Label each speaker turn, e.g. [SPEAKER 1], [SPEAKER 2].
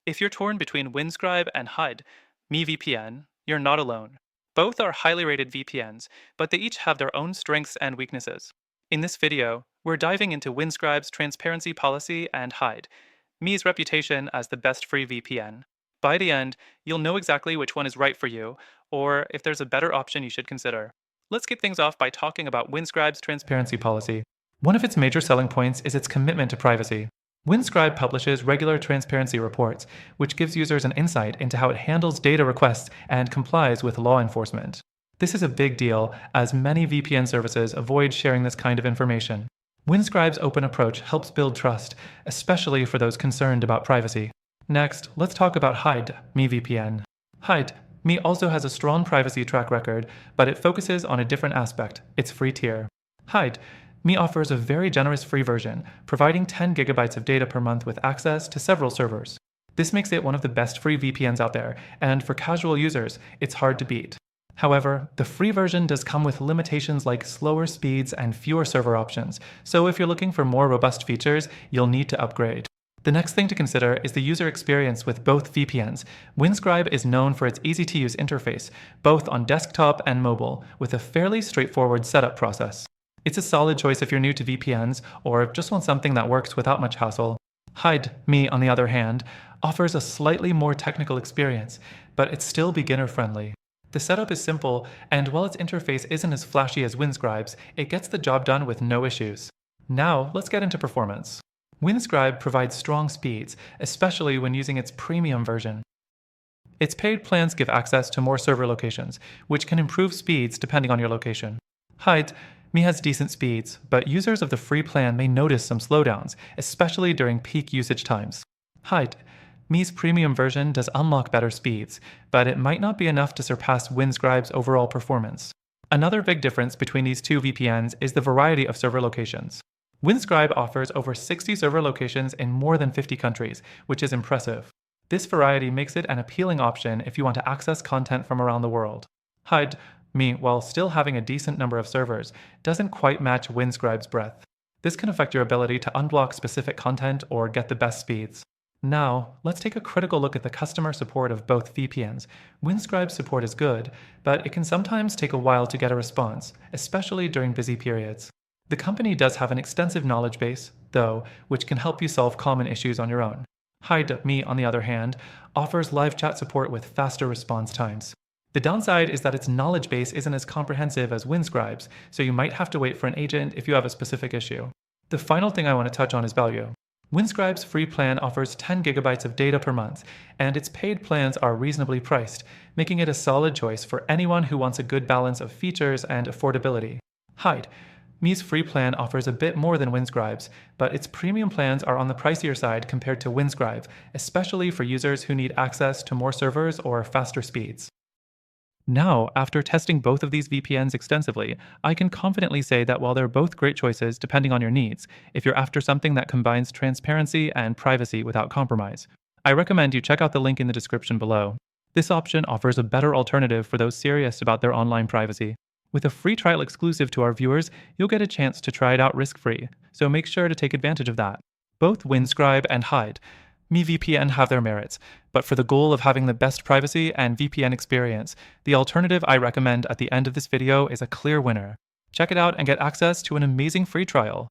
[SPEAKER 1] If you're torn between Windscribe and HUD, VPN, you're not alone. Both are highly rated VPNs, but they each have their own strengths and weaknesses. In this video, we're diving into Windscribe's transparency policy and HUD, Me's reputation as the best free VPN. By the end, you'll know exactly which one is right for you, or if there's a better option you should consider. Let's kick things off by talking about Windscribe's transparency policy. One of its major selling points is its commitment to privacy. Windscribe publishes regular transparency reports, which gives users an insight into how it handles data requests and complies with law enforcement. This is a big deal, as many VPN services avoid sharing this kind of information. Windscribe's open approach helps build trust, especially for those concerned about privacy. Next, let's talk about HIDE, VPN. HIDE, also has a strong privacy track record, but it focuses on a different aspect, its free tier. HIDE, offers a very generous free version, providing 10 gigabytes of data per month with access to several servers. This makes it one of the best free VPNs out there, and for casual users, it's hard to beat. However, the free version does come with limitations like slower speeds and fewer server options, so if you're looking for more robust features, you'll need to upgrade. The next thing to consider is the user experience with both VPNs. Windscribe is known for its easy-to-use interface, both on desktop and mobile, with a fairly straightforward setup process. It's a solid choice if you're new to VPNs or just want something that works without much hassle. HIDE, on the other hand, offers a slightly more technical experience, but it's still beginner-friendly. The setup is simple, and while its interface isn't as flashy as Windscribe's, it gets the job done with no issues. Now, let's get into performance. Windscribe provides strong speeds, especially when using its premium version. Its paid plans give access to more server locations, which can improve speeds depending on your location. HIDE has decent speeds, but users of the free plan may notice some slowdowns, especially during peak usage times. HIDE, Me's premium version does unlock better speeds, but it might not be enough to surpass Windscribe's overall performance. Another big difference between these two VPNs is the variety of server locations. Windscribe offers over 60 server locations in more than 50 countries, which is impressive. This variety makes it an appealing option if you want to access content from around the world. HIDE, while still having a decent number of servers, doesn't quite match Windscribe's breadth. This can affect your ability to unblock specific content or get the best speeds. Now, let's take a critical look at the customer support of both VPNs. Windscribe's support is good, but it can sometimes take a while to get a response, especially during busy periods. The company does have an extensive knowledge base, though, which can help you solve common issues on your own. HIDE, on the other hand, offers live chat support with faster response times. The downside is that its knowledge base isn't as comprehensive as Windscribe's, so you might have to wait for an agent if you have a specific issue. The final thing I want to touch on is value. Windscribe's free plan offers 10 gigabytes of data per month, and its paid plans are reasonably priced, making it a solid choice for anyone who wants a good balance of features and affordability. HIDE, Me's free plan offers a bit more than Windscribe's, but its premium plans are on the pricier side compared to Windscribe, especially for users who need access to more servers or faster speeds. Now, after testing both of these VPNs extensively, I can confidently say that while they're both great choices depending on your needs, if you're after something that combines transparency and privacy without compromise, I recommend you check out the link in the description below. This option offers a better alternative for those serious about their online privacy. With a free trial exclusive to our viewers, you'll get a chance to try it out risk-free, so make sure to take advantage of that. Both Windscribe and HIDE, VPN have their merits, but for the goal of having the best privacy and VPN experience, the alternative I recommend at the end of this video is a clear winner. Check it out and get access to an amazing free trial.